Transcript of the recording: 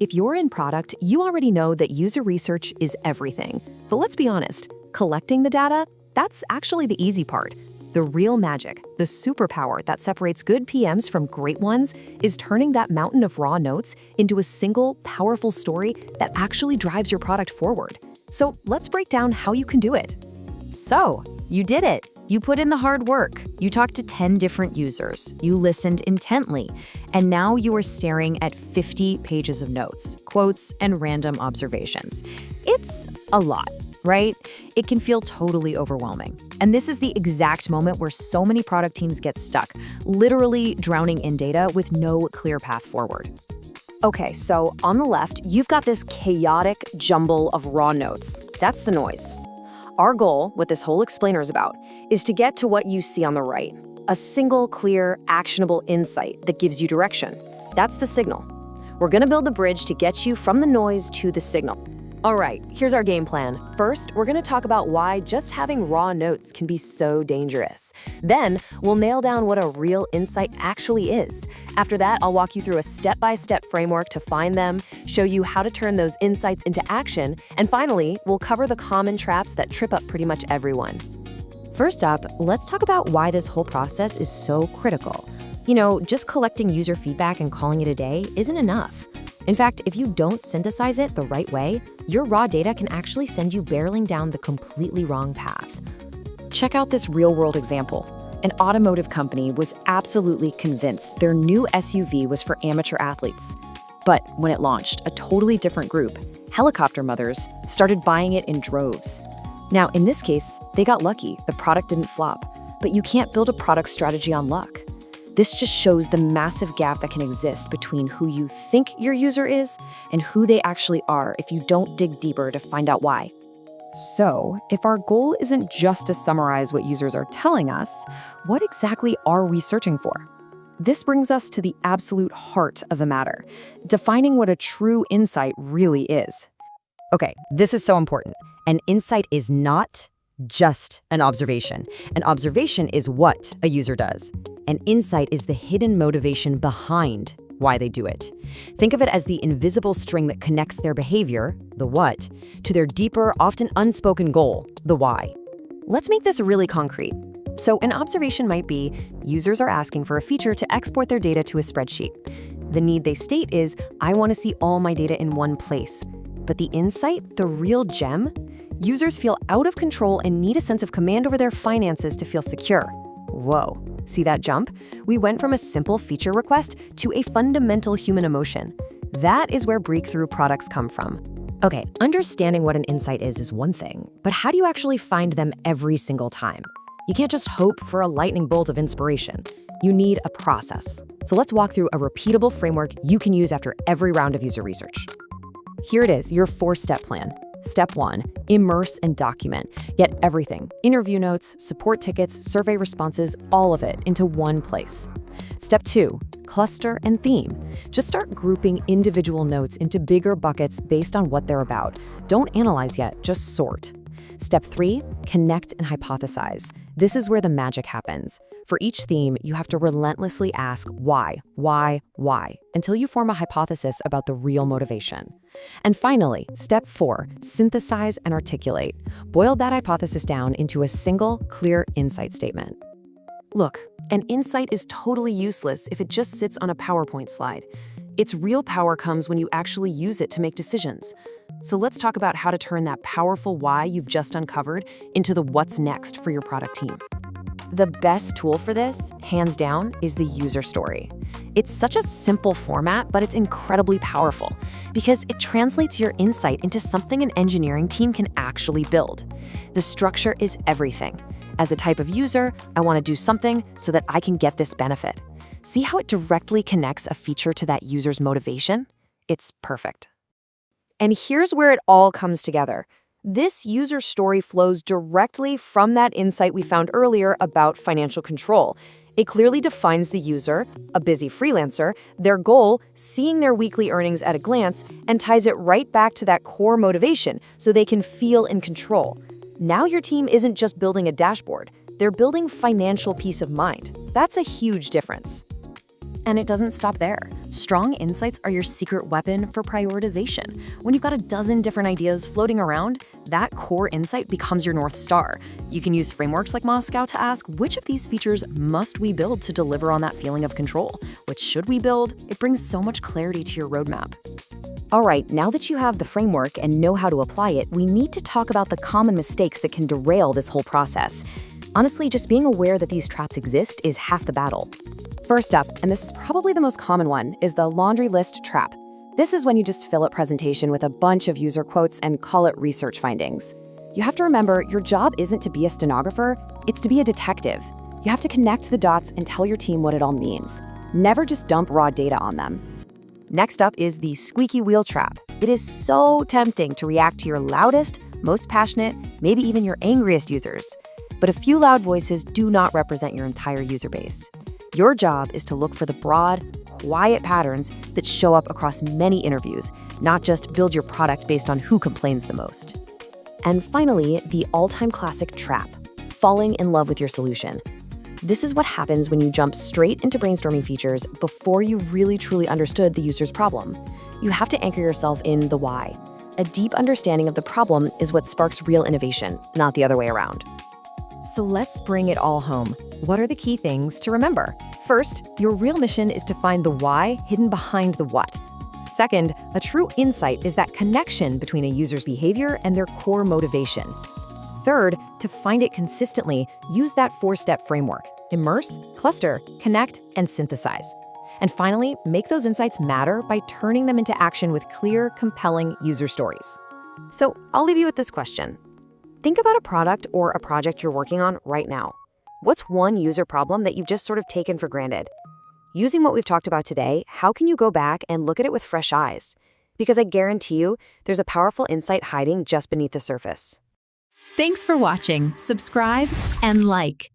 If you're in product, you already know that user research is everything. But let's be honest, collecting the data, that's actually the easy part. The real magic, the superpower that separates good PMs from great ones, is turning that mountain of raw notes into a single, powerful story that actually drives your product forward. So let's break down how you can do it. So, you did it. You put in the hard work. You talked to 10 different users. You listened intently. And now you are staring at 50 pages of notes, quotes, and random observations. It's a lot, right? It can feel totally overwhelming. And this is the exact moment where so many product teams get stuck, literally drowning in data with no clear path forward. Okay, so on the left, you've got this chaotic jumble of raw notes. That's the noise. Our goal, what this whole explainer is about, is to get to what you see on the right. A single, clear, actionable insight that gives you direction. That's the signal. We're gonna build the bridge to get you from the noise to the signal. All right, here's our game plan. First, we're gonna talk about why just having raw notes can be so dangerous. Then, we'll nail down what a real insight actually is. After that, I'll walk you through a step-by-step framework to find them, show you how to turn those insights into action, and finally, we'll cover the common traps that trip up pretty much everyone. First up, let's talk about why this whole process is so critical. Just collecting user feedback and calling it a day isn't enough. In fact, if you don't synthesize it the right way, your raw data can actually send you barreling down the completely wrong path. Check out this real-world example. An automotive company was absolutely convinced their new SUV was for amateur athletes. But when it launched, a totally different group, helicopter mothers, started buying it in droves. Now, in this case, they got lucky. The product didn't flop. But you can't build a product strategy on luck. This just shows the massive gap that can exist between who you think your user is and who they actually are if you don't dig deeper to find out why. So, if our goal isn't just to summarize what users are telling us, what exactly are we searching for? This brings us to the absolute heart of the matter, defining what a true insight really is. Okay, this is so important. An insight is not just an observation. An observation is what a user does. An insight is the hidden motivation behind why they do it. Think of it as the invisible string that connects their behavior, the what, to their deeper, often unspoken goal, the why. Let's make this really concrete. So an observation might be, users are asking for a feature to export their data to a spreadsheet. The need they state is, I want to see all my data in one place. But the insight, the real gem, users feel out of control and need a sense of command over their finances to feel secure. Whoa, see that jump? We went from a simple feature request to a fundamental human emotion. That is where breakthrough products come from. Okay, understanding what an insight is one thing, but how do you actually find them every single time? You can't just hope for a lightning bolt of inspiration. You need a process. So let's walk through a repeatable framework you can use after every round of user research. Here it is, your 4-step plan. Step 1, immerse and document. Get everything, interview notes, support tickets, survey responses, all of it into one place. Step 2, cluster and theme. Just start grouping individual notes into bigger buckets based on what they're about. Don't analyze yet, just sort. Step 3, connect and hypothesize. This is where the magic happens. For each theme, you have to relentlessly ask why, until you form a hypothesis about the real motivation. And finally, step 4, synthesize and articulate. Boil that hypothesis down into a single, clear insight statement. Look, an insight is totally useless if it just sits on a PowerPoint slide. Its real power comes when you actually use it to make decisions. So let's talk about how to turn that powerful why you've just uncovered into the what's next for your product team. The best tool for this, hands down, is the user story. It's such a simple format, but it's incredibly powerful because it translates your insight into something an engineering team can actually build. The structure is everything. As a type of user, I want to do something so that I can get this benefit. See how it directly connects a feature to that user's motivation? It's perfect. And here's where it all comes together. This user story flows directly from that insight we found earlier about financial control. It clearly defines the user, a busy freelancer, their goal, seeing their weekly earnings at a glance, and ties it right back to that core motivation so they can feel in control. Now your team isn't just building a dashboard, they're building financial peace of mind. That's a huge difference. And it doesn't stop there. Strong insights are your secret weapon for prioritization. When you've got a dozen different ideas floating around, that core insight becomes your North Star. You can use frameworks like Moscow to ask which of these features must we build to deliver on that feeling of control? Which should we build? It brings so much clarity to your roadmap. All right, now that you have the framework and know how to apply it, we need to talk about the common mistakes that can derail this whole process. Honestly, just being aware that these traps exist is half the battle. First up, and this is probably the most common one, is the laundry list trap. This is when you just fill a presentation with a bunch of user quotes and call it research findings. You have to remember, your job isn't to be a stenographer, it's to be a detective. You have to connect the dots and tell your team what it all means. Never just dump raw data on them. Next up is the squeaky wheel trap. It is so tempting to react to your loudest, most passionate, maybe even your angriest users. But a few loud voices do not represent your entire user base. Your job is to look for the broad, quiet patterns that show up across many interviews, not just build your product based on who complains the most. And finally, the all-time classic trap, falling in love with your solution. This is what happens when you jump straight into brainstorming features before you really truly understood the user's problem. You have to anchor yourself in the why. A deep understanding of the problem is what sparks real innovation, not the other way around. So let's bring it all home. What are the key things to remember? First, your real mission is to find the why hidden behind the what. Second, a true insight is that connection between a user's behavior and their core motivation. Third, to find it consistently, use that 4-step framework: immerse, cluster, connect, and synthesize. And finally, make those insights matter by turning them into action with clear, compelling user stories. So I'll leave you with this question. Think about a product or a project you're working on right now. What's one user problem that you've just sort of taken for granted? Using what we've talked about today, how can you go back and look at it with fresh eyes? Because I guarantee you, there's a powerful insight hiding just beneath the surface. Thanks for watching. Subscribe and like.